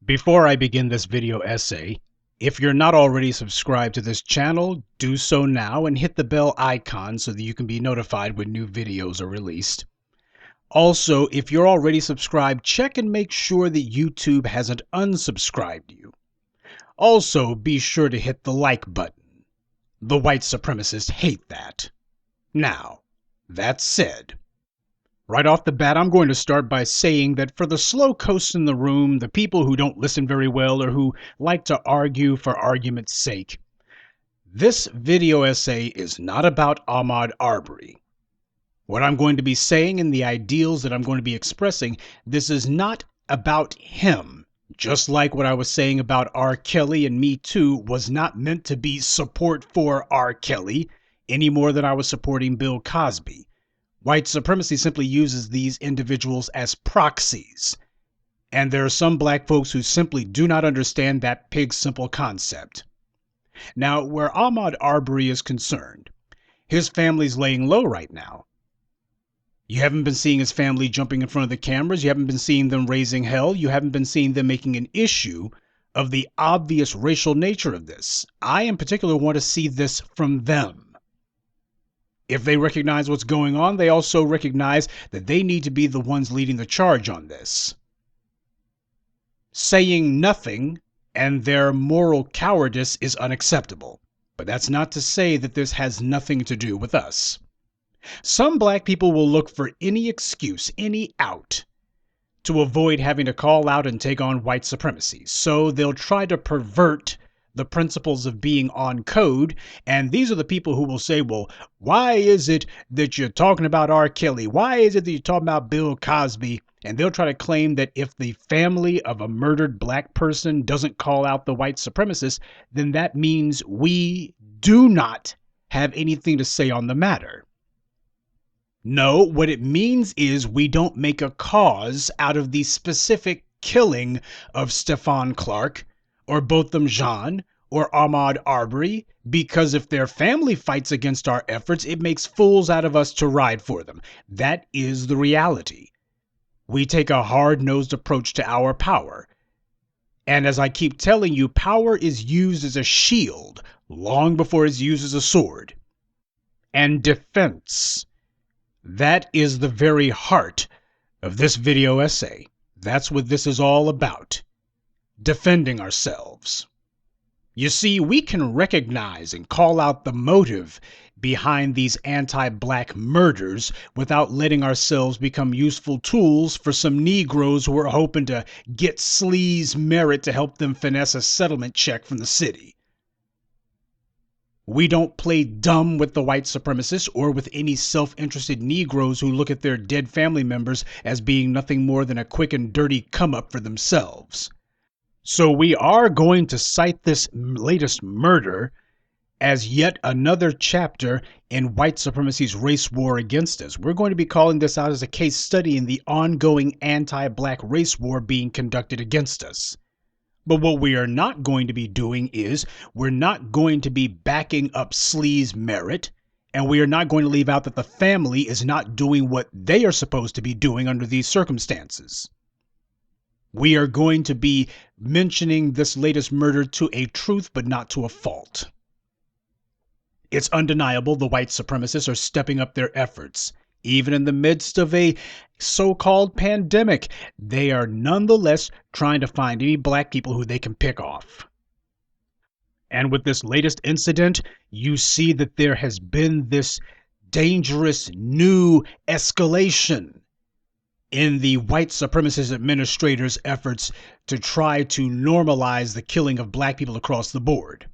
Before I begin this video essay, if you're not already subscribed to this channel, do so now and hit the bell icon so that you can be notified when new videos are released. Also, if you're already subscribed, check and make sure that YouTube hasn't unsubscribed you. Also, be sure to hit the like button. The white supremacists hate that. Now, that said, right off the bat, I'm going to start by saying that for the slow coasts in the room, the people who don't listen very well or who like to argue for argument's sake, this video essay is not about Ahmaud Arbery. What I'm going to be saying and the ideals that I'm going to be expressing, this is not about him. Just like what I was saying about R. Kelly and Me Too was not meant to be support for R. Kelly any more than I was supporting Bill Cosby. White supremacy simply uses these individuals as proxies. And there are some black folks who simply do not understand that pig simple concept. Now, where Ahmaud Arbery is concerned, his family's laying low right now. You haven't been seeing his family jumping in front of the cameras. You haven't been seeing them raising hell. You haven't been seeing them making an issue of the obvious racial nature of this. I, in particular, want to see this from them. If they recognize what's going on, they also recognize that they need to be the ones leading the charge on this. Saying nothing and their moral cowardice is unacceptable, but that's not to say that this has nothing to do with us. Some black people will look for any excuse, any out, to avoid having to call out and take on white supremacy. So they'll try to pervert the principles of being on code, and these are the people who will say, well, why is it that you're talking about R. Kelly? Why is it that you're talking about Bill Cosby? And they'll try to claim that if the family of a murdered black person doesn't call out the white supremacists, then that means we do not have anything to say on the matter. No, what it means is we don't make a cause out of the specific killing of Stephon Clark, or Botham Jean, or Ahmaud Arbery, because if their family fights against our efforts, it makes fools out of us to ride for them. That is the reality. We take a hard-nosed approach to our power. And as I keep telling you, power is used as a shield long before it's used as a sword. And defense. That is the very heart of this video essay. That's what this is all about. Defending ourselves. You see, we can recognize and call out the motive behind these anti-black murders without letting ourselves become useful tools for some Negroes who are hoping to get sleaze merit to help them finesse a settlement check from the city. We don't play dumb with the white supremacists or with any self-interested Negroes who look at their dead family members as being nothing more than a quick and dirty come-up for themselves. So we are going to cite this latest murder as yet another chapter in white supremacy's race war against us. We're going to be calling this out as a case study in the ongoing anti-black race war being conducted against us. But what we are not going to be doing is we're not going to be backing up sleaze merit, and we are not going to leave out that the family is not doing what they are supposed to be doing under these circumstances. We are going to be mentioning this latest murder to a truth, but not to a fault. It's undeniable the white supremacists are stepping up their efforts. Even in the midst of a so-called pandemic, they are nonetheless trying to find any black people who they can pick off. And with this latest incident, you see that there has been this dangerous new escalation in the white supremacist administrators' efforts to try to normalize the killing of black people across the board.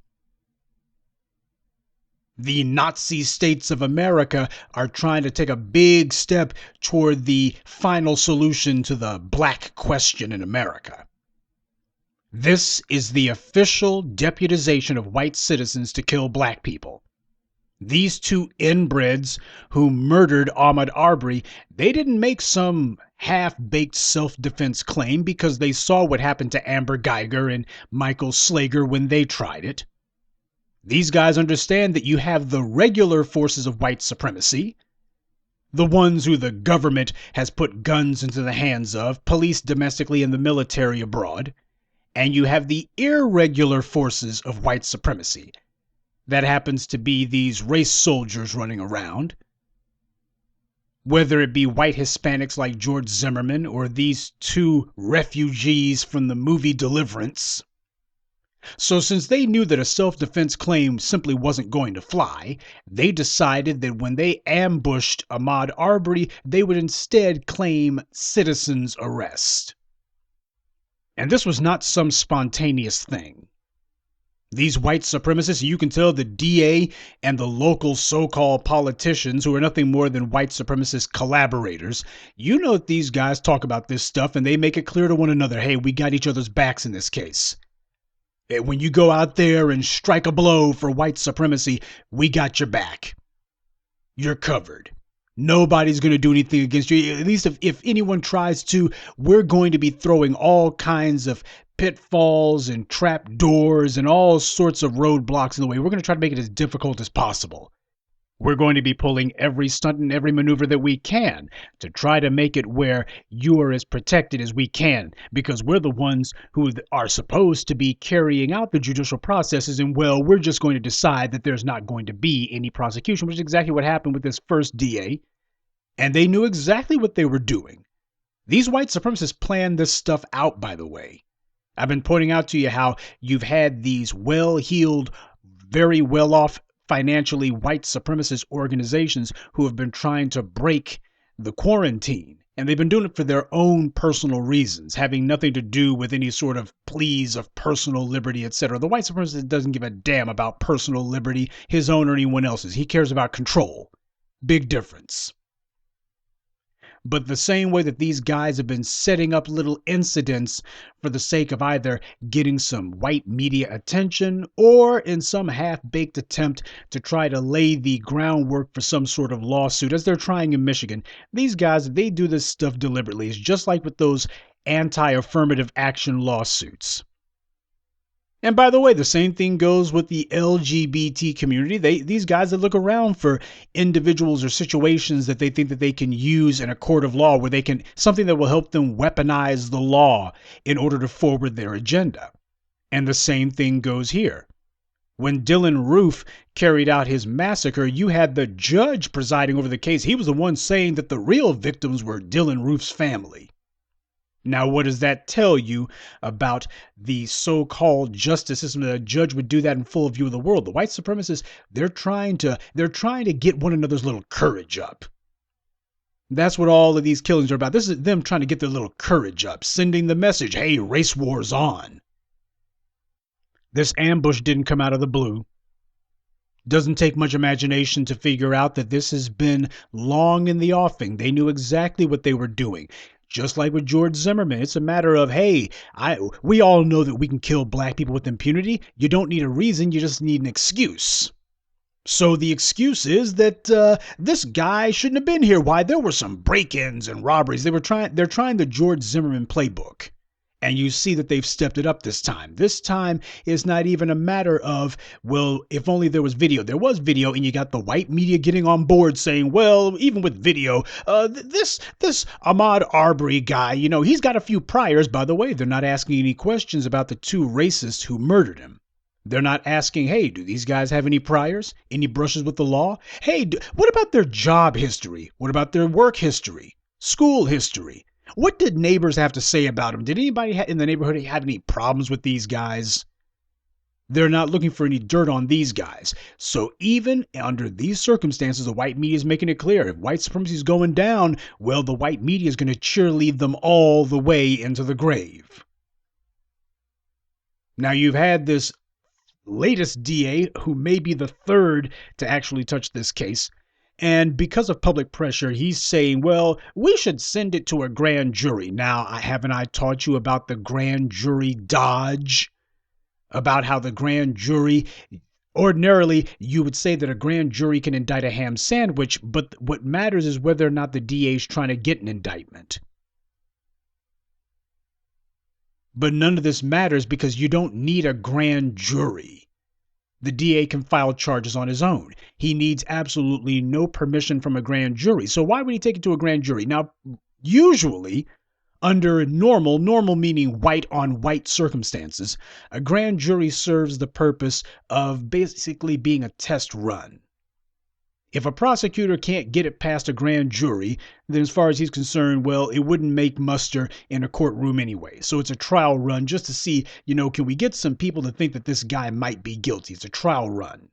The Nazi states of America are trying to take a big step toward the final solution to the black question in America. This is the official deputization of white citizens to kill black people. These two inbreds who murdered Ahmaud Arbery, they didn't make some half-baked self-defense claim because they saw what happened to Amber Geiger and Michael Slager when they tried it. These guys understand that you have the regular forces of white supremacy, the ones who the government has put guns into the hands of, police domestically and the military abroad, and you have the irregular forces of white supremacy. That happens to be these race soldiers running around, whether it be white Hispanics like George Zimmerman or these two refugees from the movie Deliverance. So since they knew that a self-defense claim simply wasn't going to fly, they decided that when they ambushed Ahmaud Arbery, they would instead claim citizen's arrest. And this was not some spontaneous thing. These white supremacists, you can tell the DA and the local so-called politicians who are nothing more than white supremacist collaborators, you know that these guys talk about this stuff and they make it clear to one another, hey, we got each other's backs in this case. When you go out there and strike a blow for white supremacy, we got your back. You're covered. Nobody's going to do anything against you. At least if anyone tries to, we're going to be throwing all kinds of pitfalls and trap doors and all sorts of roadblocks in the way. We're going to try to make it as difficult as possible. We're going to be pulling every stunt and every maneuver that we can to try to make it where you are as protected as we can, because we're the ones who are supposed to be carrying out the judicial processes, and well, we're just going to decide that there's not going to be any prosecution, which is exactly what happened with this first DA. And they knew exactly what they were doing. These white supremacists planned this stuff out, by the way. I've been pointing out to you how you've had these well-heeled, very well-off financially white supremacist organizations who have been trying to break the quarantine. And they've been doing it for their own personal reasons, having nothing to do with any sort of pleas of personal liberty, etc. The white supremacist doesn't give a damn about personal liberty, his own or anyone else's. He cares about control. Big difference. But the same way that these guys have been setting up little incidents for the sake of either getting some white media attention or in some half-baked attempt to try to lay the groundwork for some sort of lawsuit, as they're trying in Michigan, these guys, they do this stuff deliberately. It's just like with those anti-affirmative action lawsuits. And by the way, the same thing goes with the LGBT community. These guys that look around for individuals or situations that they think that they can use in a court of law where they can, something that will help them weaponize the law in order to forward their agenda. And the same thing goes here. When Dylan Roof carried out his massacre, you had the judge presiding over the case. He was the one saying that the real victims were Dylan Roof's family. Now, what does that tell you about the so-called justice system? That a judge would do that in full view of the world. The white supremacists, they're trying to get one another's little courage up. That's what all of these killings are about. This is them trying to get their little courage up, sending the message, hey, race war's on. This ambush didn't come out of the blue. Doesn't take much imagination to figure out that this has been long in the offing. They knew exactly what they were doing. Just like with George Zimmerman, it's a matter of, hey, we all know that we can kill black people with impunity. You don't need a reason, you just need an excuse. So the excuse is that this guy shouldn't have been here. Why? There were some break-ins and robberies. They're trying the George Zimmerman playbook. And you see that they've stepped it up this time. This time is not even a matter of, well, if only there was video. There was video, and you got the white media getting on board saying, well, even with video, this Ahmaud Arbery guy, he's got a few priors. By the way, they're not asking any questions about the two racists who murdered him. They're not asking, hey, do these guys have any priors? Any brushes with the law? Hey, what about their job history? What about their work history? School history? What did neighbors have to say about him? Did anybody in the neighborhood have any problems with these guys? They're not looking for any dirt on these guys. So even under these circumstances, the white media is making it clear. If white supremacy is going down, well, the white media is going to cheerlead them all the way into the grave. Now, you've had this latest DA, who may be the third to actually touch this case. And because of public pressure, he's saying, well, we should send it to a grand jury. Now, haven't I taught you about the grand jury dodge? About how the grand jury, ordinarily, you would say that a grand jury can indict a ham sandwich, but what matters is whether or not the DA is trying to get an indictment. But none of this matters because you don't need a grand jury. The DA can file charges on his own. He needs absolutely no permission from a grand jury. So why would he take it to a grand jury? Now, usually, Under normal meaning white on white circumstances, a grand jury serves the purpose of basically being a test run. If a prosecutor can't get it past a grand jury, then as far as he's concerned, well, it wouldn't make muster in a courtroom anyway. So it's a trial run just to see, can we get some people to think that this guy might be guilty? It's a trial run.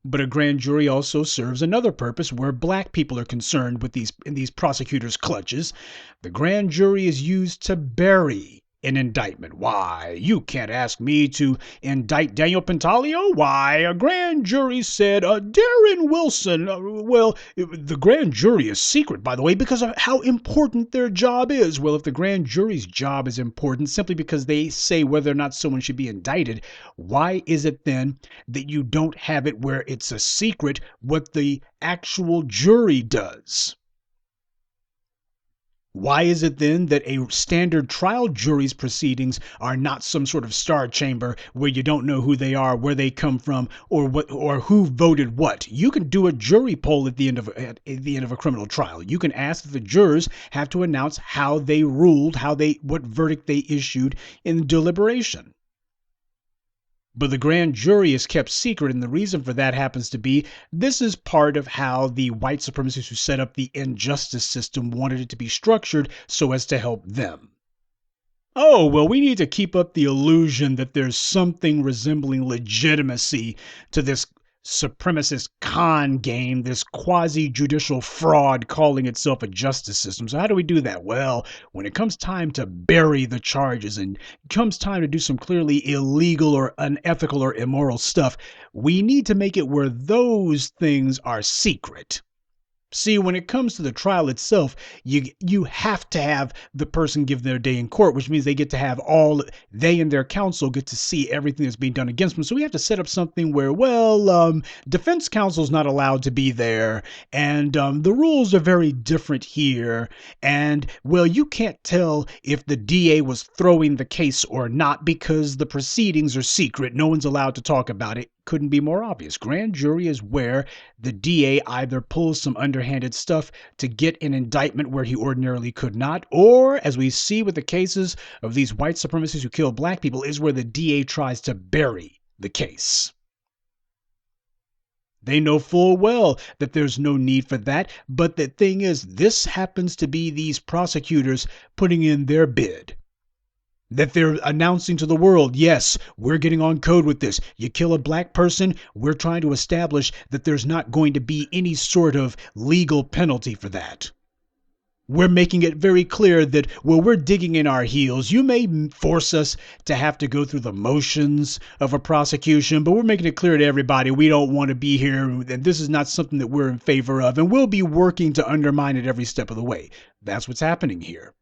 But a grand jury also serves another purpose where black people are concerned with in these prosecutors' clutches. The grand jury is used to bury an indictment. Why, you can't ask me to indict Daniel Pantaleo. Why, a grand jury said, Darren Wilson. The grand jury is secret, by the way, because of how important their job is. Well, if the grand jury's job is important simply because they say whether or not someone should be indicted, why is it then that you don't have it where it's a secret what the actual jury does? Why is it then that a standard trial jury's proceedings are not some sort of star chamber where you don't know who they are, where they come from, or who voted what? You can do a jury poll at the end of a criminal trial. You can ask that the jurors have to announce how they ruled, what verdict they issued in deliberation. But the grand jury is kept secret, and the reason for that happens to be this is part of how the white supremacists who set up the injustice system wanted it to be structured so as to help them. Oh, well, we need to keep up the illusion that there's something resembling legitimacy to this supremacist con game, this quasi-judicial fraud calling itself a justice system. So how do we do that? Well, when it comes time to bury the charges and comes time to do some clearly illegal or unethical or immoral stuff, we need to make it where those things are secret. See, when it comes to the trial itself, you have to have the person give their day in court, which means they and their counsel get to see everything that's being done against them. So we have to set up something where, defense counsel's not allowed to be there, and the rules are very different here, and, you can't tell if the DA was throwing the case or not because the proceedings are secret. No one's allowed to talk about it. Couldn't be more obvious. Grand jury is where the DA either pulls some underhanded stuff to get an indictment where he ordinarily could not, or, as we see with the cases of these white supremacists who kill black people, is where the DA tries to bury the case. They know full well that there's no need for that, but the thing is, this happens to be these prosecutors putting in their bid. That they're announcing to the world, yes, we're getting on code with this. You kill a black person, we're trying to establish that there's not going to be any sort of legal penalty for that. We're making it very clear that, we're digging in our heels. You may force us to have to go through the motions of a prosecution, but we're making it clear to everybody we don't want to be here, and this is not something that we're in favor of, and we'll be working to undermine it every step of the way. That's what's happening here.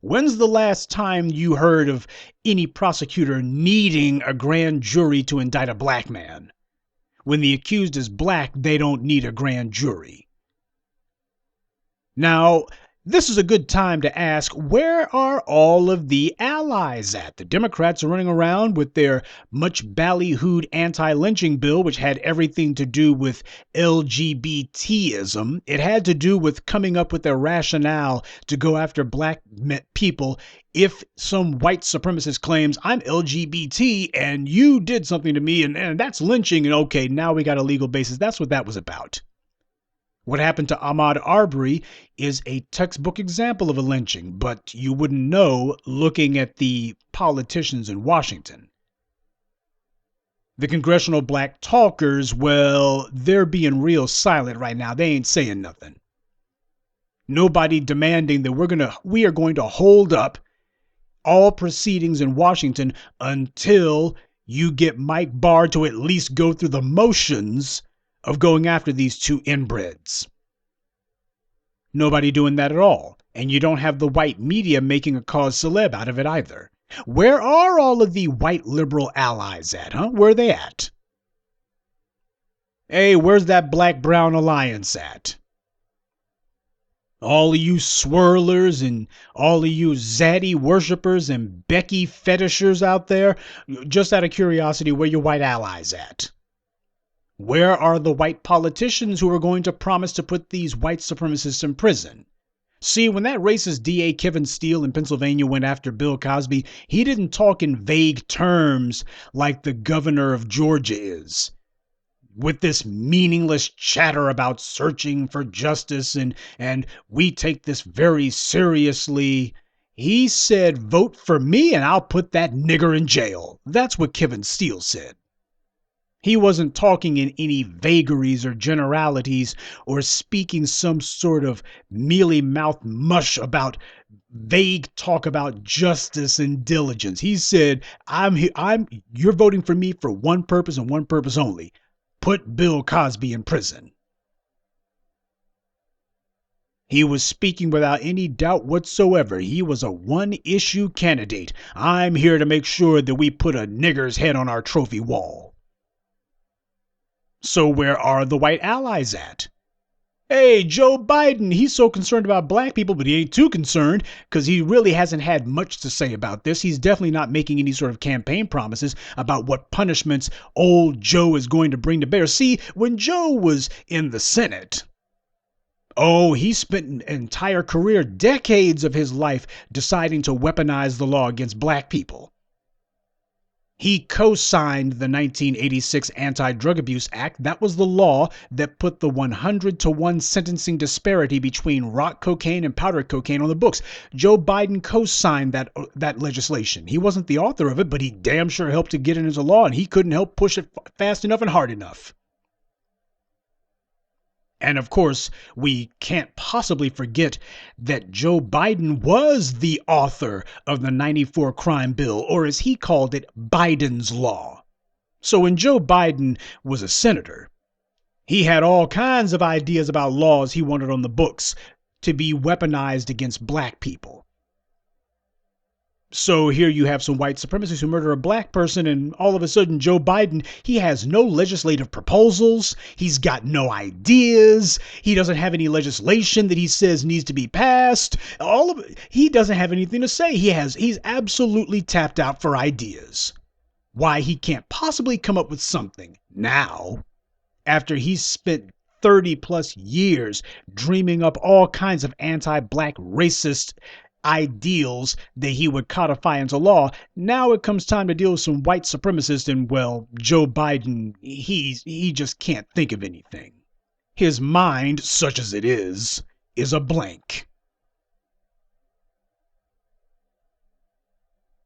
When's the last time you heard of any prosecutor needing a grand jury to indict a black man? When the accused is black, they don't need a grand jury. Now, this is a good time to ask, where are all of the allies at? The Democrats are running around with their much ballyhooed anti-lynching bill, which had everything to do with LGBTism. It had to do with coming up with a rationale to go after black people if some white supremacist claims, I'm LGBT and you did something to me and that's lynching, and okay, now we got a legal basis. That's what that was about. What happened to Ahmaud Arbery is a textbook example of a lynching, but you wouldn't know looking at the politicians in Washington. The congressional black talkers, they're being real silent right now. They ain't saying nothing. Nobody demanding that we are going to hold up all proceedings in Washington until you get Mike Barr to at least go through the motions of going after these two inbreds. Nobody doing that at all. And you don't have the white media making a cause celeb out of it either. Where are all of the white liberal allies at, huh? Where are they at? Hey, where's that black-brown alliance at? All of you swirlers and all of you Zaddy worshipers and Becky fetishers out there, just out of curiosity, where your white allies at? Where are the white politicians who are going to promise to put these white supremacists in prison? See, when that racist DA Kevin Steele in Pennsylvania went after Bill Cosby, he didn't talk in vague terms like the governor of Georgia is, with this meaningless chatter about searching for justice and we take this very seriously. He said, vote for me and I'll put that nigger in jail. That's what Kevin Steele said. He wasn't talking in any vagaries or generalities or speaking some sort of mealy-mouthed mush about vague talk about justice and diligence. He said, you're voting for me for one purpose and one purpose only. Put Bill Cosby in prison. He was speaking without any doubt whatsoever. He was a one-issue candidate. I'm here to make sure that we put a nigger's head on our trophy wall. So where are the white allies at? Hey, Joe Biden, he's so concerned about black people, but he ain't too concerned because he really hasn't had much to say about this. He's definitely not making any sort of campaign promises about what punishments old Joe is going to bring to bear. See, when Joe was in the Senate, he spent an entire career, decades of his life, deciding to weaponize the law against black people. He co-signed the 1986 Anti-Drug Abuse Act. That was the law that put the 100-to-1 sentencing disparity between rock cocaine and powder cocaine on the books. Joe Biden co-signed that legislation. He wasn't the author of it, but he damn sure helped to get it into law, and he couldn't help push it fast enough and hard enough. And of course, we can't possibly forget that Joe Biden was the author of the '94 crime bill, or as he called it, Biden's Law. So when Joe Biden was a senator, he had all kinds of ideas about laws he wanted on the books to be weaponized against black people. So here you have some white supremacists who murder a black person, and all of a sudden Joe Biden, he has no legislative proposals. He's got no ideas. He doesn't have any legislation that he says needs to be passed. He doesn't have anything to say. He's absolutely tapped out for ideas. Why he can't possibly come up with something now, after he's spent 30 plus years dreaming up all kinds of anti-black racist ideals that he would codify into law. Now it comes time to deal with some white supremacists, and well, Joe Biden, he just can't think of anything. His mind, such as it is a blank.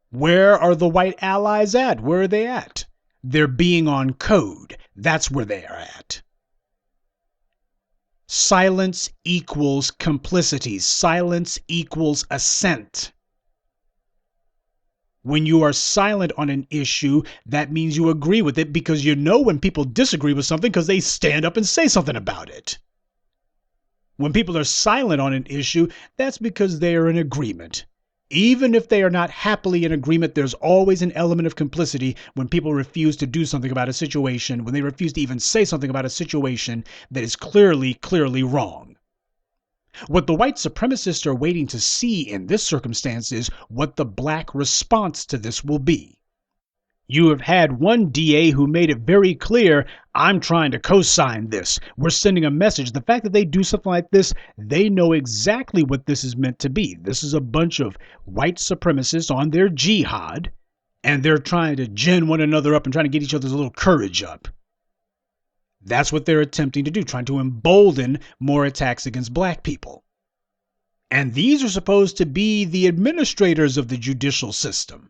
Where are the white allies at? Where are they at? They're being on code. That's where they are at. Silence equals complicity. Silence equals assent. When you are silent on an issue, that means you agree with it, because you know when people disagree with something because they stand up and say something about it. When people are silent on an issue, that's because they are in agreement. Even if they are not happily in agreement, there's always an element of complicity when people refuse to do something about a situation, when they refuse to even say something about a situation that is clearly wrong. What the white supremacists are waiting to see in this circumstance is what the black response to this will be. You have had one DA who made it very clear, I'm trying to co-sign this. We're sending a message. The fact that they do something like this, they know exactly what this is meant to be. This is a bunch of white supremacists on their jihad, and they're trying to gin one another up and trying to get each other's little courage up. That's what they're attempting to do, trying to embolden more attacks against black people. And these are supposed to be the administrators of the judicial system.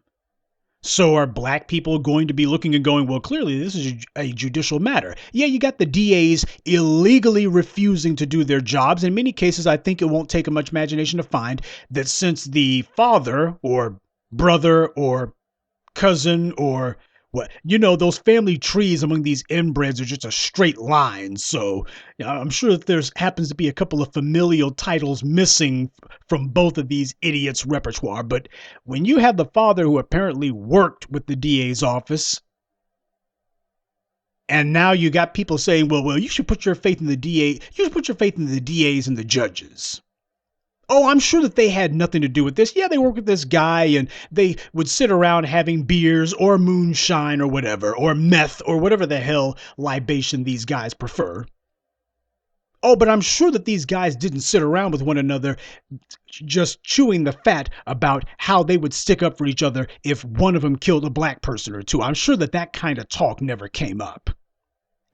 So are black people going to be looking and going, well, clearly this is a judicial matter? Yeah, you got the DAs illegally refusing to do their jobs. In many cases, I think it won't take much imagination to find that since the father or brother or cousin or what, those family trees among these inbreds are just a straight line. So I'm sure that there happens to be a couple of familial titles missing from both of these idiots' repertoire. But when you have the father who apparently worked with the DA's office, and now you got people saying, well, you should put your faith in the DA. You should put your faith in the DAs and the judges. Oh, I'm sure that they had nothing to do with this. Yeah, they work with this guy and they would sit around having beers or moonshine or whatever, or meth or whatever the hell libation these guys prefer. Oh, but I'm sure that these guys didn't sit around with one another just chewing the fat about how they would stick up for each other if one of them killed a black person or two. I'm sure that that kind of talk never came up.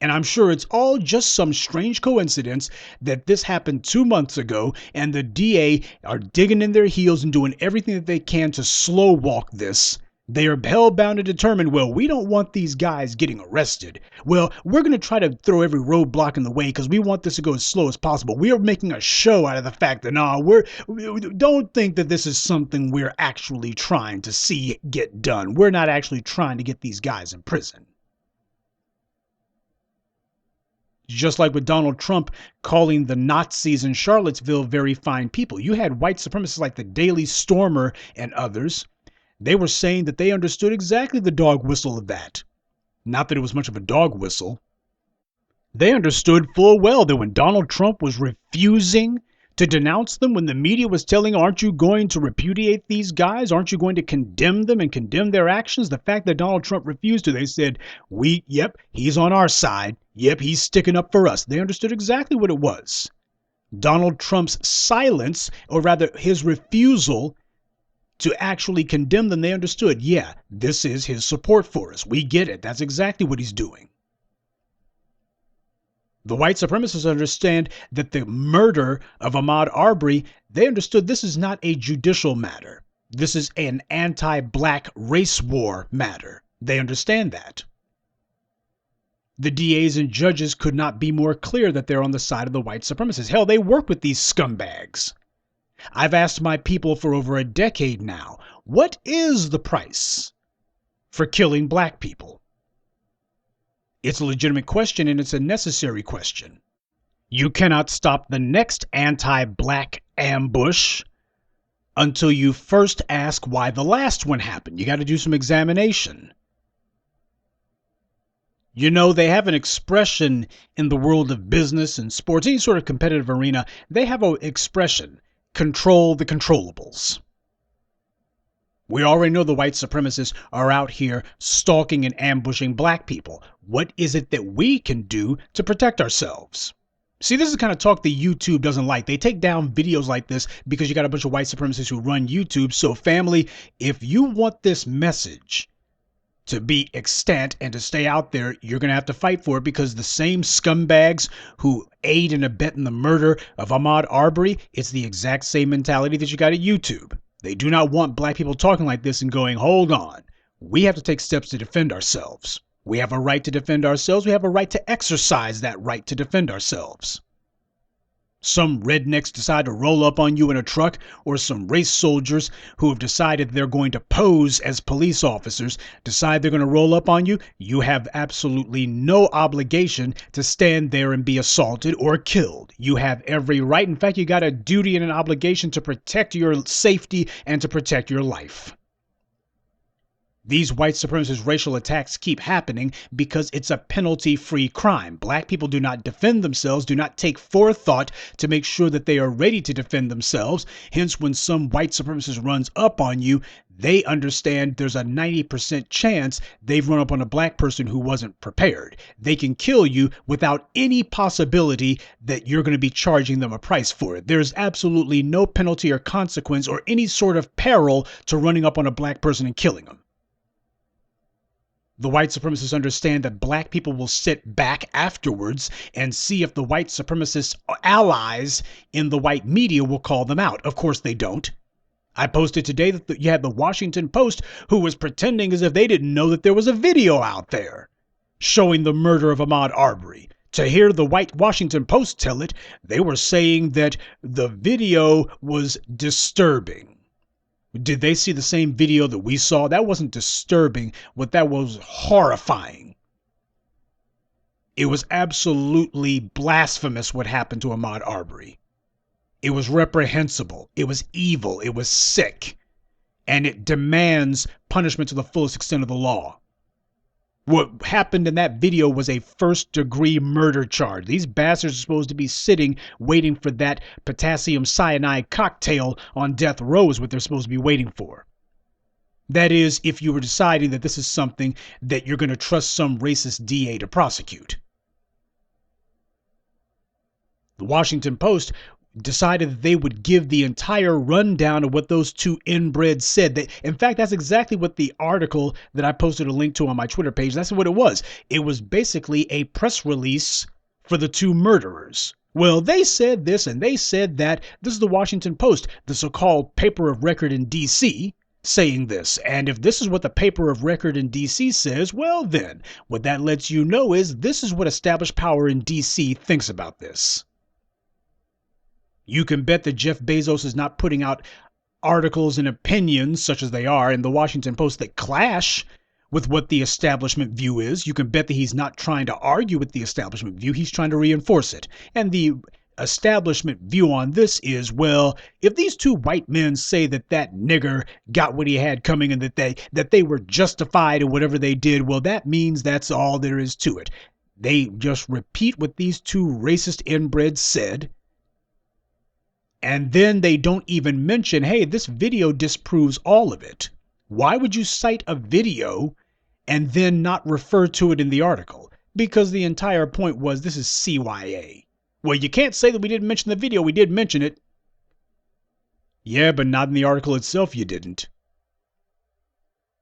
And I'm sure it's all just some strange coincidence that this happened 2 months ago and the DA are digging in their heels and doing everything that they can to slow walk this. They are hell-bound to determine, well, we don't want these guys getting arrested. Well, we're going to try to throw every roadblock in the way because we want this to go as slow as possible. We are making a show out of the fact that, we don't think that this is something we're actually trying to see get done. We're not actually trying to get these guys in prison. Just like with Donald Trump calling the Nazis in Charlottesville very fine people. You had white supremacists like the Daily Stormer and others. They were saying that they understood exactly the dog whistle of that. Not that it was much of a dog whistle. They understood full well that when Donald Trump was refusing to denounce them, when the media was telling, aren't you going to repudiate these guys? Aren't you going to condemn them and condemn their actions? The fact that Donald Trump refused to, they said, yep, he's on our side. Yep, he's sticking up for us. They understood exactly what it was. Donald Trump's silence, or rather his refusal to actually condemn them, they understood, yeah, this is his support for us. We get it. That's exactly what he's doing. The white supremacists understand that the murder of Ahmaud Arbery, they understood this is not a judicial matter. This is an anti-black race war matter. They understand that. The DAs and judges could not be more clear that they're on the side of the white supremacists. Hell, they work with these scumbags. I've asked my people for over a decade now, what is the price for killing black people? It's a legitimate question, and it's a necessary question. You cannot stop the next anti-black ambush until you first ask why the last one happened. You got to do some examination. You know, they have an expression in the world of business and sports, any sort of competitive arena. They have an expression, control the controllables. We already know the white supremacists are out here stalking and ambushing black people. What is it that we can do to protect ourselves? See, this is the kind of talk that YouTube doesn't like. They take down videos like this because you got a bunch of white supremacists who run YouTube. So family, if you want this message to be extant and to stay out there, you're going to have to fight for it, because the same scumbags who aid and abet in the murder of Ahmaud Arbery, it's the exact same mentality that you got at YouTube. They do not want black people talking like this and going, hold on, we have to take steps to defend ourselves. We have a right to defend ourselves. We have a right to exercise that right to defend ourselves. Some rednecks decide to roll up on you in a truck, or some race soldiers who have decided they're going to pose as police officers decide they're going to roll up on you. You have absolutely no obligation to stand there and be assaulted or killed. You have every right. In fact, you got a duty and an obligation to protect your safety and to protect your life. These white supremacist racial attacks keep happening because it's a penalty-free crime. Black people do not defend themselves, do not take forethought to make sure that they are ready to defend themselves. Hence, when some white supremacist runs up on you, they understand there's a 90% chance they've run up on a black person who wasn't prepared. They can kill you without any possibility that you're going to be charging them a price for it. There's absolutely no penalty or consequence or any sort of peril to running up on a black person and killing them. The white supremacists understand that black people will sit back afterwards and see if the white supremacist allies in the white media will call them out. Of course they don't. I posted today that you had the Washington Post who was pretending as if they didn't know that there was a video out there showing the murder of Ahmaud Arbery. To hear the white Washington Post tell it, they were saying that the video was disturbing. Did they see the same video that we saw? That wasn't disturbing. What that was horrifying. It was absolutely blasphemous what happened to Ahmaud Arbery. It was reprehensible. It was evil. It was sick. And it demands punishment to the fullest extent of the law. What happened in that video was a first-degree murder charge. These bastards are supposed to be sitting waiting for that potassium cyanide cocktail on death row is what they're supposed to be waiting for. That is, if you were deciding that this is something that you're going to trust some racist DA to prosecute. The Washington Post decided that they would give the entire rundown of what those two inbreds said. In fact, that's exactly what the article that I posted a link to on my Twitter page, that's what it was. It was basically a press release for the two murderers. Well, they said this and they said that. This is the Washington Post, the so-called paper of record in D.C., saying this. And if this is what the paper of record in D.C. says, well then, what that lets you know is this is what established power in D.C. thinks about this. You can bet that Jeff Bezos is not putting out articles and opinions, such as they are in the Washington Post, that clash with what the establishment view is. You can bet that he's not trying to argue with the establishment view. He's trying to reinforce it. And the establishment view on this is, well, if these two white men say that that nigger got what he had coming and that they were justified in whatever they did, well, that means that's all there is to it. They just repeat what these two racist inbreds said. And then they don't even mention, hey, this video disproves all of it. Why would you cite a video and then not refer to it in the article? Because the entire point was this is CYA. Well, you can't say that we didn't mention the video. We did mention it. Yeah, but not in the article itself you didn't.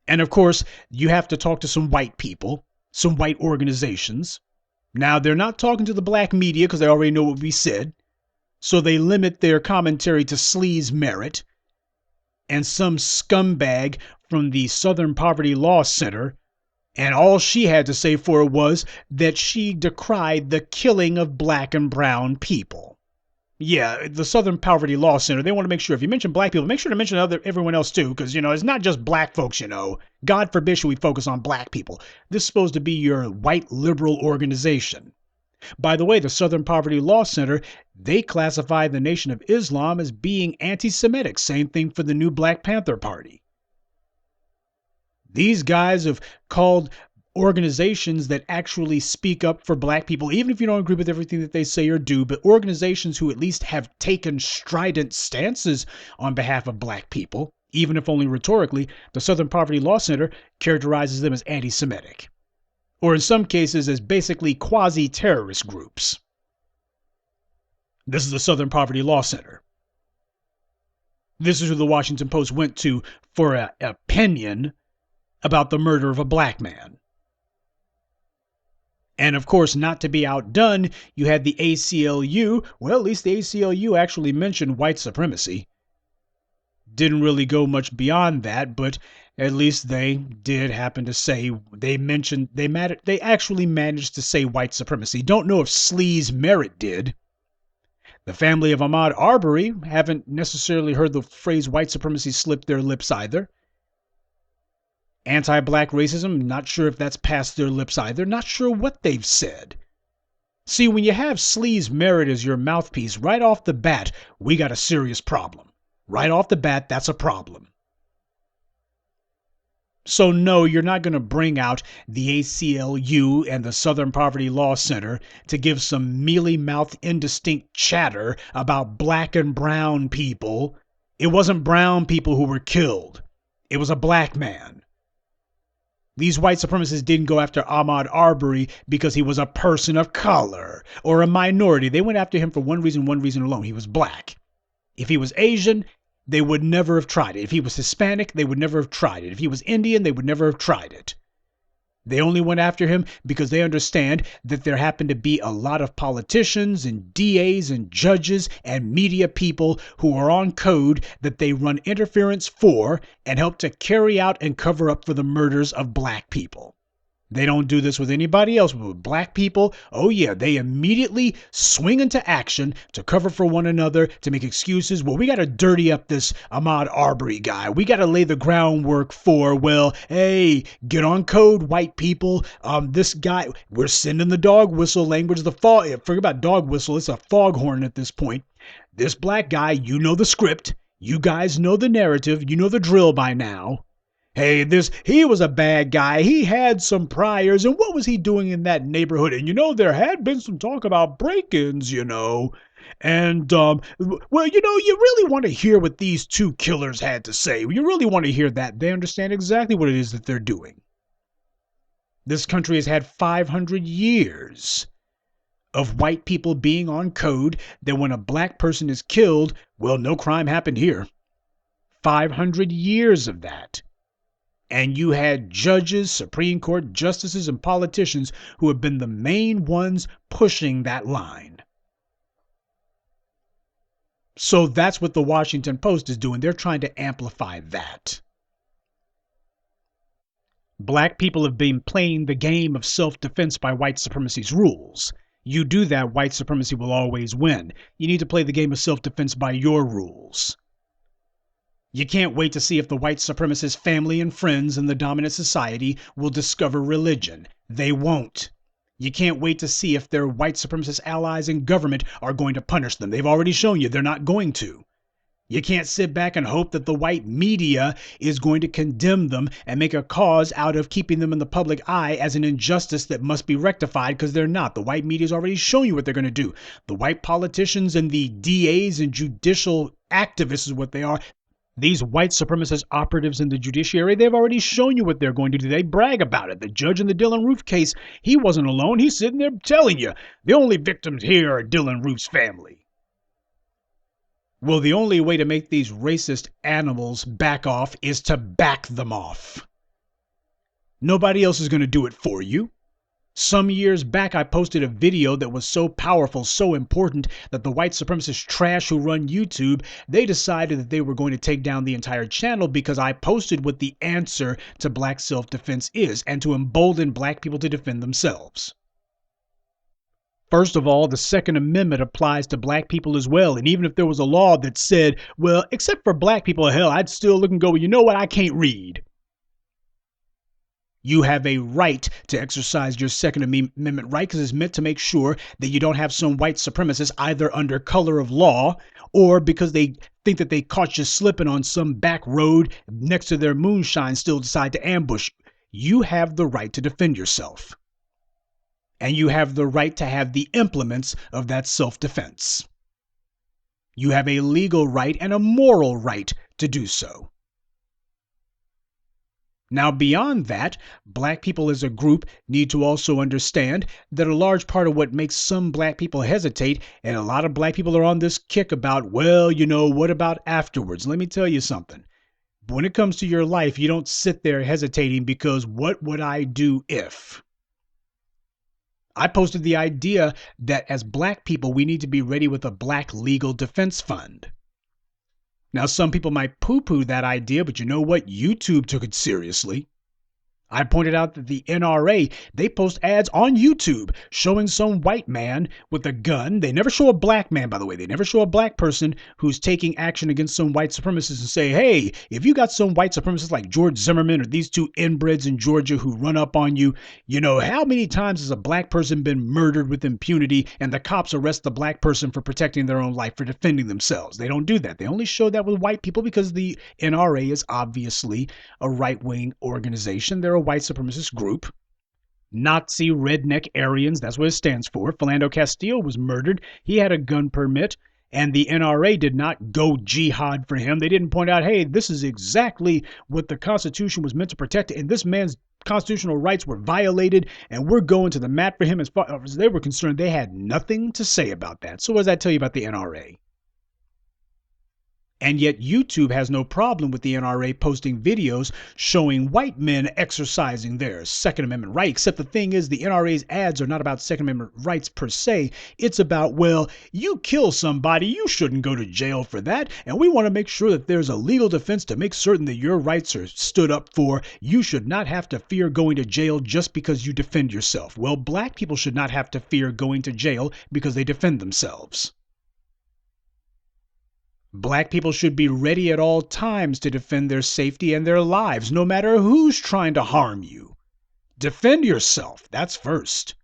And of course, you have to talk to some white people, some white organizations. Now, they're not talking to the black media because they already know what we said. So they limit their commentary to Sleaze Merritt and some scumbag from the Southern Poverty Law Center. And all she had to say for it was that she decried the killing of black and brown people. Yeah, the Southern Poverty Law Center, they want to make sure if you mention black people, make sure to mention everyone else too. Because, it's not just black folks, God forbid should we focus on black people. This is supposed to be your white liberal organization. By the way, the Southern Poverty Law Center, they classify the Nation of Islam as being anti-Semitic. Same thing for the new Black Panther Party. These guys have called organizations that actually speak up for black people, even if you don't agree with everything that they say or do, but organizations who at least have taken strident stances on behalf of black people, even if only rhetorically, the Southern Poverty Law Center characterizes them as anti-Semitic. Or in some cases as basically quasi-terrorist groups. This is the Southern Poverty Law Center. This is who the Washington Post went to for an opinion about the murder of a black man. And of course, not to be outdone, you had the ACLU. Well, at least the ACLU actually mentioned white supremacy. Didn't really go much beyond that, but at least they did happen to say, they actually managed to say white supremacy. Don't know if Sleaze Merritt did. The family of Ahmaud Arbery haven't necessarily heard the phrase white supremacy slip their lips either. Anti-black racism, not sure if that's passed their lips either. Not sure what they've said. See, when you have Sleaze Merritt as your mouthpiece, right off the bat, we got a serious problem. Right off the bat, that's a problem. So no, you're not going to bring out the ACLU and the Southern Poverty Law Center to give some mealy-mouthed, indistinct chatter about black and brown people. It wasn't brown people who were killed. It was a black man. These white supremacists didn't go after Ahmaud Arbery because he was a person of color or a minority. They went after him for one reason alone. He was black. If he was Asian, they would never have tried it. If he was Hispanic, they would never have tried it. If he was Indian, they would never have tried it. They only went after him because they understand that there happen to be a lot of politicians and DAs and judges and media people who are on code that they run interference for and help to carry out and cover up for the murders of black people. They don't do this with anybody else, but with black people, oh yeah, they immediately swing into action to cover for one another, to make excuses. Well, we got to dirty up this Ahmaud Arbery guy. We got to lay the groundwork for, well, hey, get on code, white people. This guy, we're sending the dog whistle language, the fog. Forget about dog whistle, it's a foghorn at this point. This black guy, you know the script. You guys know the narrative. You know the drill by now. Hey, he was a bad guy. He had some priors, and what was he doing in that neighborhood? And there had been some talk about break-ins, And, well, you really want to hear what these two killers had to say. You really want to hear that. They understand exactly what it is that they're doing. This country has had 500 years of white people being on code that when a black person is killed, well, no crime happened here. 500 years of that. And you had judges, Supreme Court justices, and politicians who have been the main ones pushing that line. So that's what the Washington Post is doing. They're trying to amplify that. Black people have been playing the game of self-defense by white supremacy's rules. You do that, white supremacy will always win. You need to play the game of self-defense by your rules. You can't wait to see if the white supremacist family and friends in the dominant society will discover religion. They won't. You can't wait to see if their white supremacist allies in government are going to punish them. They've already shown you they're not going to. You can't sit back and hope that the white media is going to condemn them and make a cause out of keeping them in the public eye as an injustice that must be rectified, because they're not. The white media has already shown you what they're going to do. The white politicians and the DAs and judicial activists is what they are. These white supremacist operatives in the judiciary, they've already shown you what they're going to do. They brag about it. The judge in the Dylann Roof case, he wasn't alone. He's sitting there telling you the only victims here are Dylann Roof's family. Well, the only way to make these racist animals back off is to back them off. Nobody else is going to do it for you. Some years back, I posted a video that was so powerful, so important, that the white supremacist trash who run YouTube, they decided that they were going to take down the entire channel because I posted what the answer to black self-defense is, and to embolden black people to defend themselves. First of all, the Second Amendment applies to black people as well. And even if there was a law that said, well, except for black people, hell, I'd still look and go, well, you know what? I can't read. You have a right to exercise your Second Amendment right, because it's meant to make sure that you don't have some white supremacists either under color of law or because they think that they caught you slipping on some back road next to their moonshine still decide to ambush you. You have the right to defend yourself. And you have the right to have the implements of that self-defense. You have a legal right and a moral right to do so. Now, beyond that, black people as a group need to also understand that a large part of what makes some black people hesitate, and a lot of black people are on this kick about, well, you know, what about afterwards? Let me tell you something. When it comes to your life, you don't sit there hesitating because what would I do if? I posted the idea that as black people, we need to be ready with a black legal defense fund. Now, some people might poo-poo that idea, but you know what? YouTube took it seriously. I pointed out that the NRA, they post ads on YouTube showing some white man with a gun. They never show a black man, by the way. They never show a black person who's taking action against some white supremacists and say, hey, if you got some white supremacists like George Zimmerman or these two inbreds in Georgia who run up on you, you know, how many times has a black person been murdered with impunity and the cops arrest the black person for protecting their own life, for defending themselves? They don't do that. They only show that with white people because the NRA is obviously a right-wing organization. They're a white supremacist group. Nazi redneck Aryans, that's what it stands for. Philando Castile was murdered. He had a gun permit, and the NRA did not go jihad for him. They didn't point out, hey, this is exactly what the Constitution was meant to protect, and this man's constitutional rights were violated, and we're going to the mat for him. As far as they were concerned, they had nothing to say about that. So what does that tell you about the NRA? And yet YouTube has no problem with the NRA posting videos showing white men exercising their Second Amendment right. Except the thing is, the NRA's ads are not about Second Amendment rights per se. It's about, well, you kill somebody, you shouldn't go to jail for that. And we want to make sure that there's a legal defense to make certain that your rights are stood up for. You should not have to fear going to jail just because you defend yourself. Well, black people should not have to fear going to jail because they defend themselves. Black people should be ready at all times to defend their safety and their lives, no matter who's trying to harm you. Defend yourself. That's first.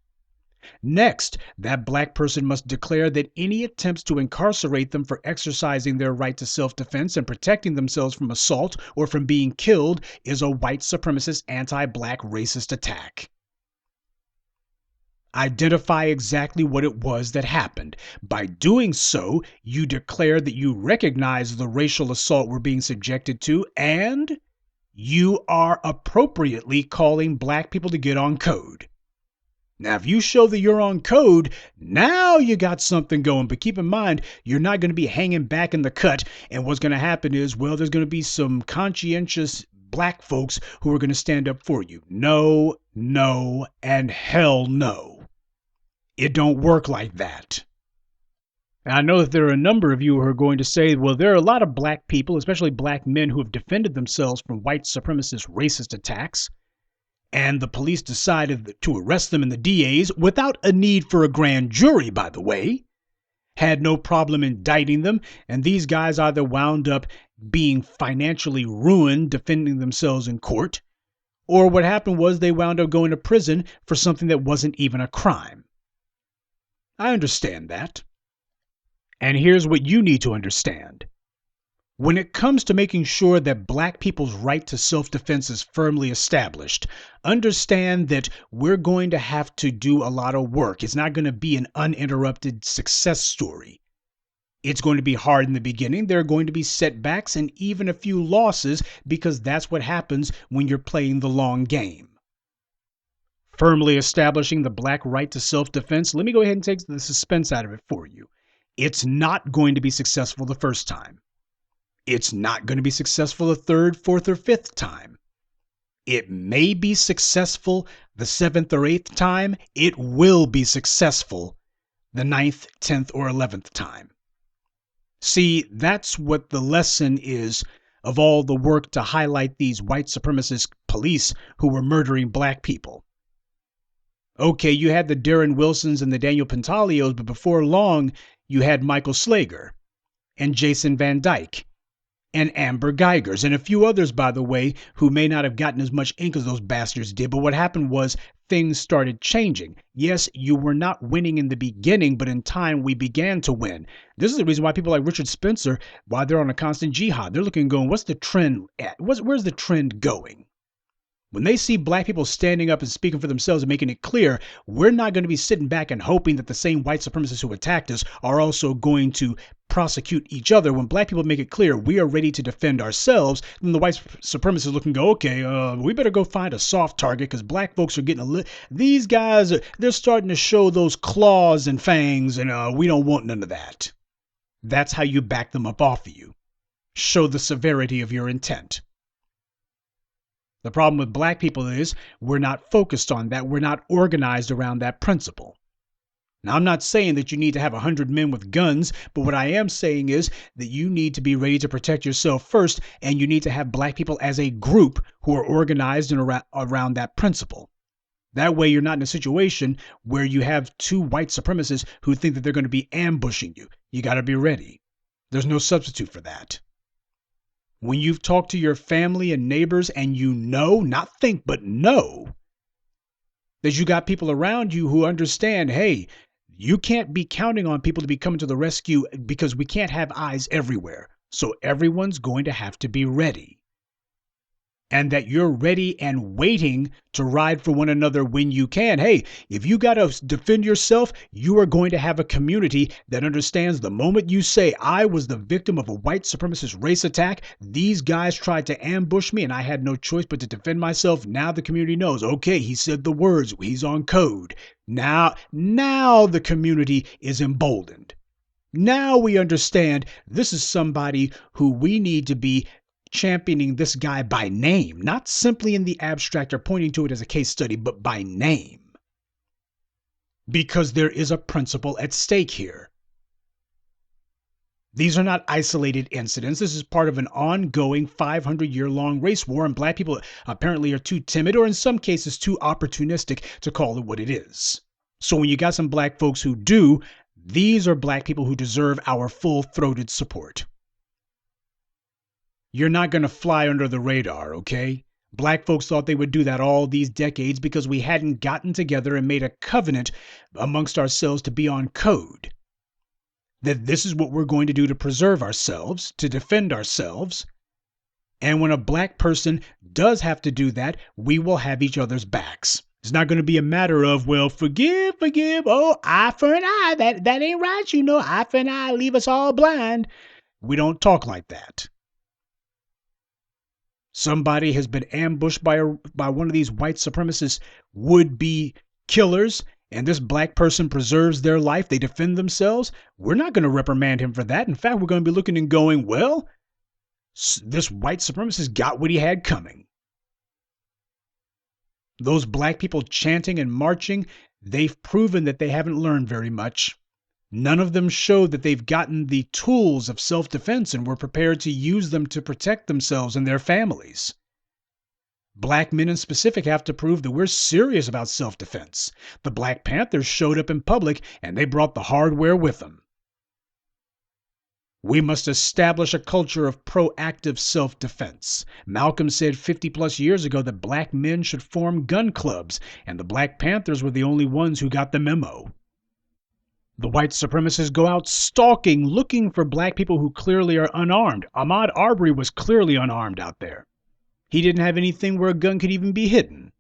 Next, that black person must declare that any attempts to incarcerate them for exercising their right to self-defense and protecting themselves from assault or from being killed is a white supremacist, anti-black racist attack. Identify exactly what it was that happened. By doing so, you declare that you recognize the racial assault we're being subjected to, and you are appropriately calling black people to get on code. Now, if you show that you're on code, now you got something going. But keep in mind, you're not going to be hanging back in the cut. And what's going to happen is, well, there's going to be some conscientious black folks who are going to stand up for you. No, no, and hell no. It don't work like that. And I know that there are a number of you who are going to say, well, there are a lot of black people, especially black men, who have defended themselves from white supremacist racist attacks. And the police decided to arrest them, and the DAs, without a need for a grand jury, by the way, had no problem indicting them. And these guys either wound up being financially ruined defending themselves in court, or what happened was they wound up going to prison for something that wasn't even a crime. I understand that. And here's what you need to understand. When it comes to making sure that black people's right to self-defense is firmly established, understand that we're going to have to do a lot of work. It's not going to be an uninterrupted success story. It's going to be hard in the beginning. There are going to be setbacks and even a few losses, because that's what happens when you're playing the long game. Firmly establishing the black right to self-defense, let me go ahead and take the suspense out of it for you. It's not going to be successful the first time. It's not going to be successful the third, fourth, or fifth time. It may be successful the seventh or eighth time. It will be successful the ninth, 10th, or 11th time. See, that's what the lesson is of all the work to highlight these white supremacist police who were murdering black people. Okay, you had the Darren Wilsons and the Daniel Pantaleos, but before long, you had Michael Slager and Jason Van Dyke and Amber Geigers and a few others, by the way, who may not have gotten as much ink as those bastards did. But what happened was things started changing. Yes, you were not winning in the beginning, but in time we began to win. This is the reason why people like Richard Spencer, why they're on a constant jihad, they're looking and going, what's the trend at? Where's the trend going? When they see black people standing up and speaking for themselves and making it clear, we're not going to be sitting back and hoping that the same white supremacists who attacked us are also going to prosecute each other. When black people make it clear we are ready to defend ourselves, then the white supremacists look and go, okay, we better go find a soft target, because black folks are getting these guys, they're starting to show those claws and fangs, and we don't want none of that. That's how you back them up off of you. Show the severity of your intent. The problem with black people is we're not focused on that. We're not organized around that principle. Now, I'm not saying that you need to have 100 men with guns, but what I am saying is that you need to be ready to protect yourself first, and you need to have black people as a group who are organized and around that principle. That way, you're not in a situation where you have two white supremacists who think that they're going to be ambushing you. You got to be ready. There's no substitute for that. When you've talked to your family and neighbors and you know, not think, but know that you got people around you who understand, hey, you can't be counting on people to be coming to the rescue, because we can't have eyes everywhere. So everyone's going to have to be ready. And that you're ready and waiting to ride for one another when you can. Hey, if you got to defend yourself, you are going to have a community that understands the moment you say, I was the victim of a white supremacist race attack, these guys tried to ambush me and I had no choice but to defend myself. Now the community knows, okay, he said the words, he's on code. Now the community is emboldened. Now we understand this is somebody who we need to be championing this guy by name, not simply in the abstract or pointing to it as a case study, but by name. Because there is a principle at stake here. These are not isolated incidents. This is part of an ongoing 500-year-long race war, and black people apparently are too timid, or in some cases too opportunistic, to call it what it is. So when you got some black folks who do, these are black people who deserve our full-throated support. You're not going to fly under the radar, okay? Black folks thought they would do that all these decades because we hadn't gotten together and made a covenant amongst ourselves to be on code. That this is what we're going to do to preserve ourselves, to defend ourselves. And when a black person does have to do that, we will have each other's backs. It's not going to be a matter of, well, forgive, oh, eye for an eye. That ain't right, eye for an eye, leave us all blind. We don't talk like that. Somebody has been ambushed by one of these white supremacist would-be killers, and this black person preserves their life, they defend themselves, we're not going to reprimand him for that. In fact, we're going to be looking and going, well, this white supremacist got what he had coming. Those black people chanting and marching, they've proven that they haven't learned very much. None of them showed that they've gotten the tools of self-defense and were prepared to use them to protect themselves and their families. Black men in specific have to prove that we're serious about self-defense. The Black Panthers showed up in public and they brought the hardware with them. We must establish a culture of proactive self-defense. Malcolm said 50 plus years ago that black men should form gun clubs, and the Black Panthers were the only ones who got the memo. The white supremacists go out stalking, looking for black people who clearly are unarmed. Ahmaud Arbery was clearly unarmed out there. He didn't have anything where a gun could even be hidden.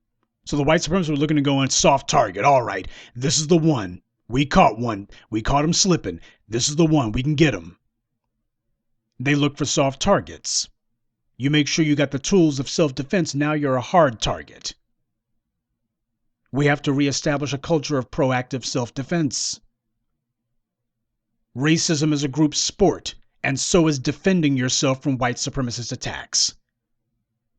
So the white supremacists were looking to go on soft target. All right, this is the one. We caught one. We caught him slipping. This is the one. We can get him. They look for soft targets. You make sure you got the tools of self-defense. Now you're a hard target. We have to reestablish a culture of proactive self-defense. Racism is a group sport, and so is defending yourself from white supremacist attacks.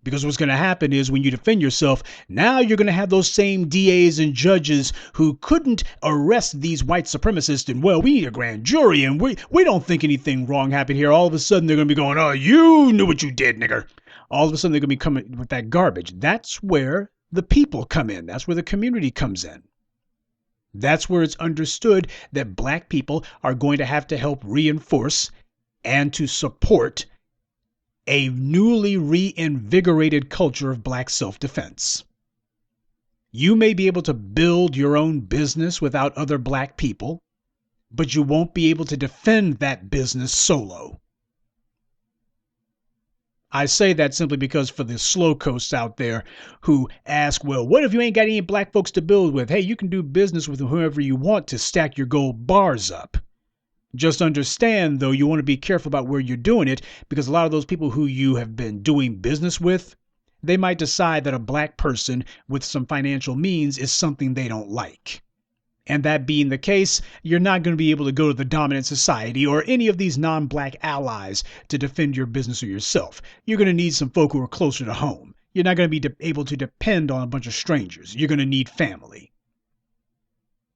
Because what's going to happen is when you defend yourself, now you're going to have those same DAs and judges who couldn't arrest these white supremacists and, well, we need a grand jury and we don't think anything wrong happened here. All of a sudden they're going to be going, oh, you knew what you did, nigger. All of a sudden they're going to be coming with that garbage. That's where the people come in. That's where the community comes in. That's where it's understood that black people are going to have to help reinforce and to support a newly reinvigorated culture of black self-defense. You may be able to build your own business without other black people, but you won't be able to defend that business solo. I say that simply because for the slow coasts out there who ask, well, what if you ain't got any black folks to build with? Hey, you can do business with whoever you want to stack your gold bars up. Just understand, though, you want to be careful about where you're doing it, because a lot of those people who you have been doing business with, they might decide that a black person with some financial means is something they don't like. And that being the case, you're not going to be able to go to the dominant society or any of these non-black allies to defend your business or yourself. You're going to need some folk who are closer to home. You're not going to be able to depend on a bunch of strangers. You're going to need family.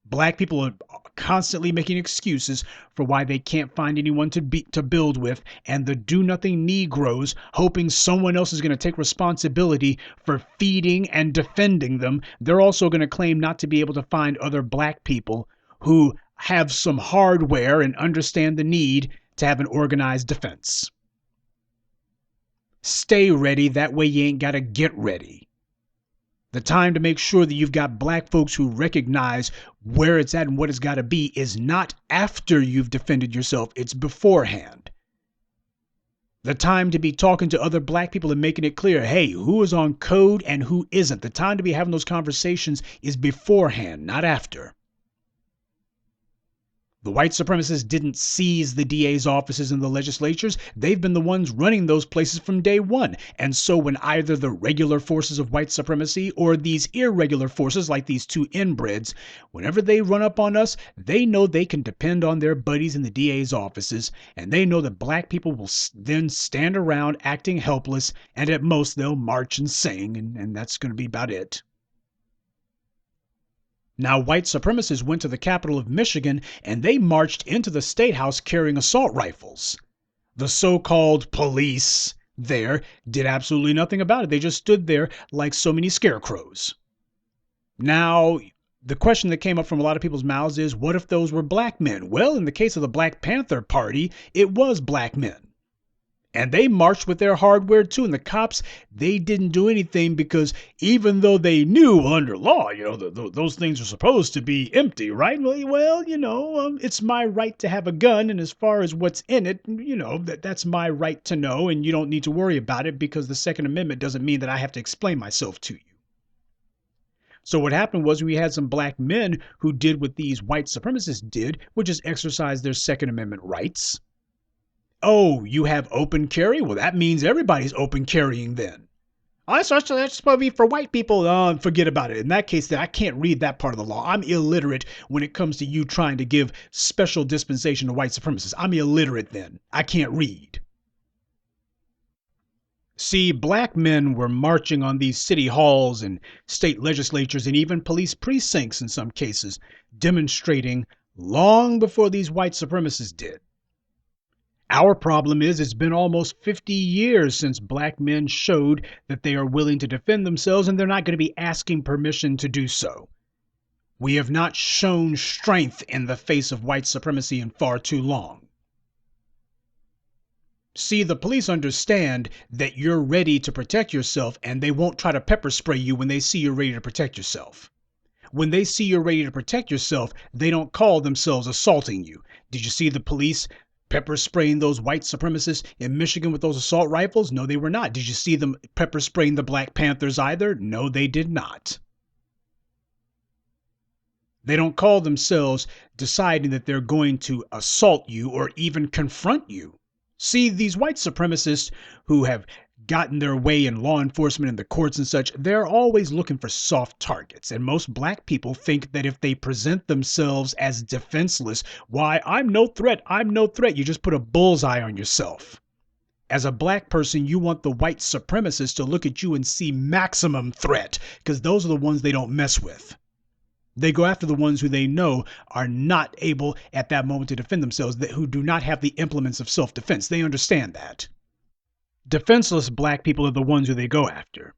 Black people are constantly making excuses for why they can't find anyone to build with, and the do-nothing Negroes hoping someone else is going to take responsibility for feeding and defending them. They're also going to claim not to be able to find other black people who have some hardware and understand the need to have an organized defense. Stay ready, that way you ain't got to get ready. The time to make sure that you've got black folks who recognize where it's at and what it's got to be is not after you've defended yourself, it's beforehand. The time to be talking to other black people and making it clear, hey, who is on code and who isn't. The time to be having those conversations is beforehand, not after. The white supremacists didn't seize the DA's offices in the legislatures. They've been the ones running those places from day one. And so when either the regular forces of white supremacy or these irregular forces like these two inbreds, whenever they run up on us, they know they can depend on their buddies in the DA's offices. And they know that black people will then stand around acting helpless. And at most they'll march and sing. And that's going to be about it. Now, white supremacists went to the capital of Michigan and they marched into the State House carrying assault rifles. The so-called police there did absolutely nothing about it. They just stood there like so many scarecrows. Now, the question that came up from a lot of people's mouths is, what if those were black men? Well, in the case of the Black Panther Party, it was black men. And they marched with their hardware too. And the cops, they didn't do anything because even though they knew under law, those things are supposed to be empty, right? Well, it's my right to have a gun. And as far as what's in it, that's my right to know. And you don't need to worry about it because the Second Amendment doesn't mean that I have to explain myself to you. So what happened was we had some black men who did what these white supremacists did, which is exercise their Second Amendment rights. Oh, you have open carry? Well, that means everybody's open carrying then. Oh, that's supposed to be for white people. Oh, forget about it. In that case, then I can't read that part of the law. I'm illiterate when it comes to you trying to give special dispensation to white supremacists. I'm illiterate then. I can't read. See, black men were marching on these city halls and state legislatures and even police precincts in some cases, demonstrating long before these white supremacists did. Our problem is it's been almost 50 years since black men showed that they are willing to defend themselves and they're not going to be asking permission to do so. We have not shown strength in the face of white supremacy in far too long. See, the police understand that you're ready to protect yourself and they won't try to pepper spray you when they see you're ready to protect yourself. When they see you're ready to protect yourself, they don't call themselves assaulting you. Did you see the police pepper spraying those white supremacists in Michigan with those assault rifles? No, they were not. Did you see them pepper spraying the Black Panthers either? No, they did not. They don't call themselves deciding that they're going to assault you or even confront you. See, these white supremacists who have gotten their way in law enforcement and the courts and such, they're always looking for soft targets. And most black people think that if they present themselves as defenseless, why, I'm no threat, I'm no threat. You just put a bullseye on yourself. As a black person, you want the white supremacists to look at you and see maximum threat, because those are the ones they don't mess with. They go after the ones who they know are not able at that moment to defend themselves, who do not have the implements of self-defense. They understand that. Defenseless black people are the ones who they go after.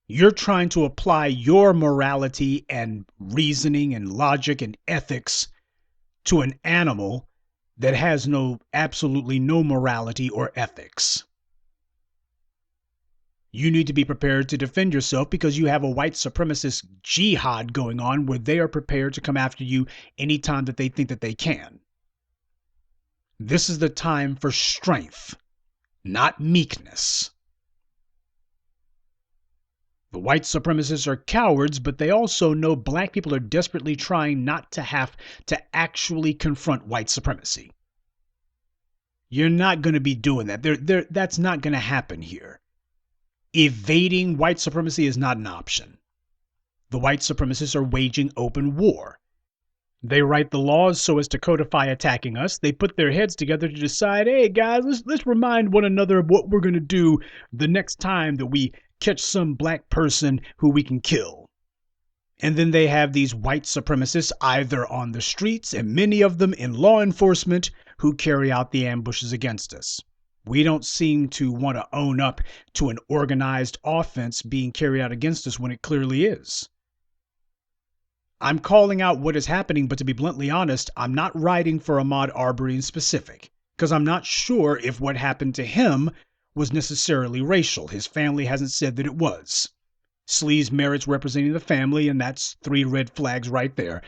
You're trying to apply your morality and reasoning and logic and ethics to an animal that has absolutely no morality or ethics. You need to be prepared to defend yourself because you have a white supremacist jihad going on where they are prepared to come after you anytime that they think that they can. This is the time for strength, not meekness. The white supremacists are cowards, but they also know black people are desperately trying not to have to actually confront white supremacy. You're not going to be doing that. That's not going to happen here. Evading white supremacy is not an option. The white supremacists are waging open war. They write the laws so as to codify attacking us. They put their heads together to decide, hey guys, let's remind one another of what we're going to do the next time that we catch some black person who we can kill. And then they have these white supremacists either on the streets and many of them in law enforcement who carry out the ambushes against us. We don't seem to want to own up to an organized offense being carried out against us when it clearly is. I'm calling out what is happening, but to be bluntly honest, I'm not writing for Ahmaud Arbery in specific, because I'm not sure if what happened to him was necessarily racial. His family hasn't said that it was. Sleaze Merritt's representing the family, and that's 3 red flags right there.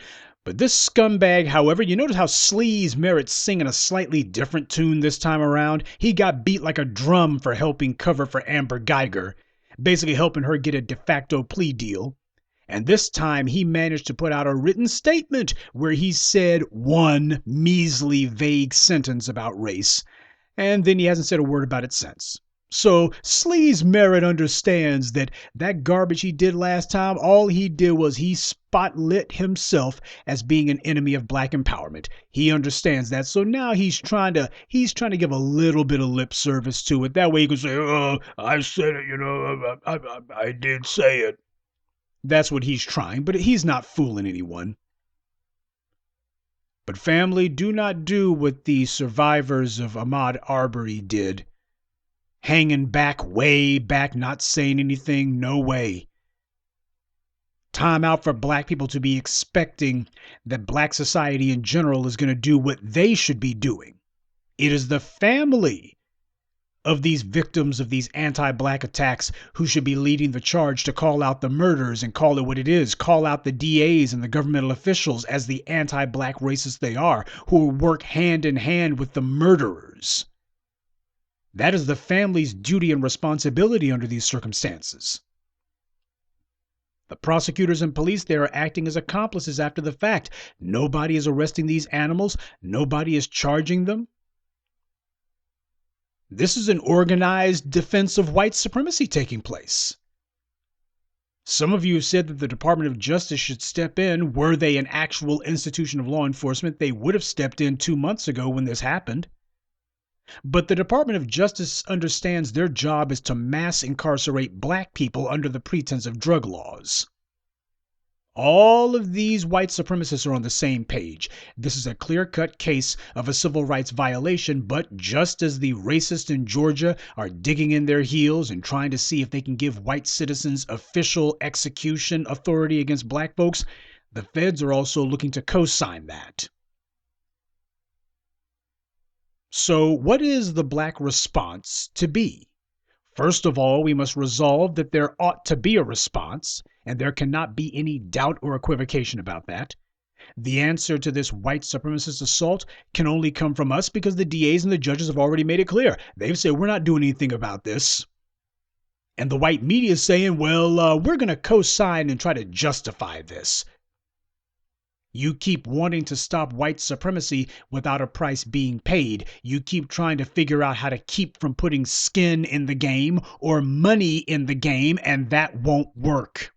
But this scumbag, however, you notice how Sleaze Merritt's singing a slightly different tune this time around? He got beat like a drum for helping cover for Amber Geiger, basically helping her get a de facto plea deal. And this time he managed to put out a written statement where he said one measly vague sentence about race, and then he hasn't said a word about it since. So Sleaze Merritt understands that garbage he did last time, all he did was he spotlit himself as being an enemy of black empowerment. He understands that. So now he's trying to give a little bit of lip service to it. That way he can say, oh, I said it, I did say it. That's what he's trying, but he's not fooling anyone. But family, do not do what the survivors of Ahmaud Arbery did. Hanging back, way back, not saying anything, no way. Time out for black people to be expecting that black society in general is going to do what they should be doing. It is the family of these victims of these anti-black attacks who should be leading the charge to call out the murders and call it what it is, call out the DAs and the governmental officials as the anti-black racists they are, who work hand in hand with the murderers. That is the family's duty and responsibility under these circumstances. The prosecutors and police, they are acting as accomplices after the fact. Nobody is arresting these animals. Nobody is charging them. This is an organized defense of white supremacy taking place. Some of you have said that the Department of Justice should step in. Were they an actual institution of law enforcement, they would have stepped in 2 months ago when this happened. But the Department of Justice understands their job is to mass incarcerate black people under the pretense of drug laws. All of these white supremacists are on the same page. This is a clear-cut case of a civil rights violation, but just as the racists in Georgia are digging in their heels and trying to see if they can give white citizens official execution authority against black folks, the feds are also looking to co-sign that. So what is the black response to be? First of all, we must resolve that there ought to be a response, and there cannot be any doubt or equivocation about that. The answer to this white supremacist assault can only come from us because the DAs and the judges have already made it clear. They've said, we're not doing anything about this. And the white media is saying, well, we're going to co-sign and try to justify this. You keep wanting to stop white supremacy without a price being paid. You keep trying to figure out how to keep from putting skin in the game or money in the game, and that won't work.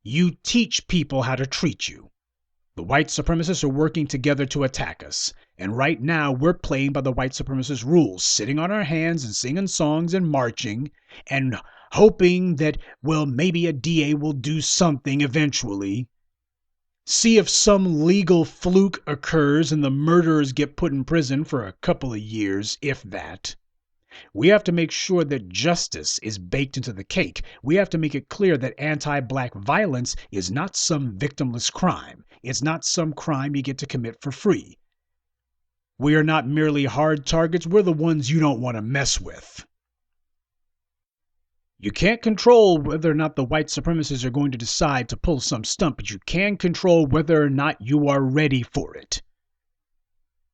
You teach people how to treat you. The white supremacists are working together to attack us. And right now we're playing by the white supremacist rules, sitting on our hands and singing songs and marching and hoping that, well, maybe a DA will do something eventually. See if some legal fluke occurs and the murderers get put in prison for a couple of years, if that. We have to make sure that justice is baked into the cake. We have to make it clear that anti-black violence is not some victimless crime. It's not some crime you get to commit for free. We are not merely hard targets. We're the ones you don't want to mess with. You can't control whether or not the white supremacists are going to decide to pull some stunt, but you can control whether or not you are ready for it.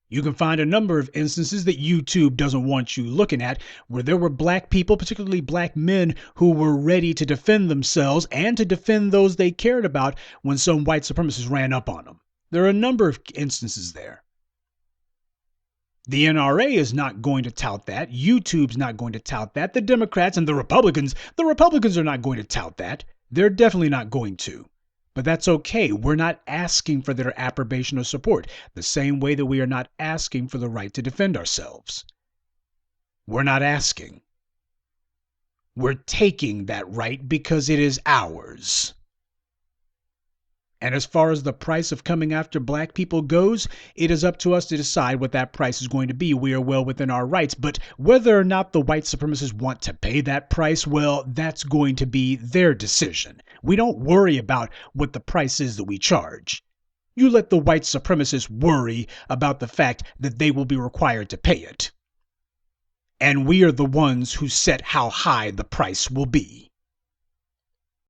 You can find a number of instances that YouTube doesn't want you looking at where there were black people, particularly black men, who were ready to defend themselves and to defend those they cared about when some white supremacists ran up on them. There are a number of instances there. The NRA is not going to tout that. YouTube's not going to tout that. The Democrats and the Republicans are not going to tout that. They're definitely not going to. But that's okay. We're not asking for their approbation or support, the same way that we are not asking for the right to defend ourselves. We're not asking. We're taking that right because it is ours. And as far as the price of coming after black people goes, it is up to us to decide what that price is going to be. We are well within our rights. But whether or not the white supremacists want to pay that price, well, that's going to be their decision. We don't worry about what the price is that we charge. You let the white supremacists worry about the fact that they will be required to pay it. And we are the ones who set how high the price will be.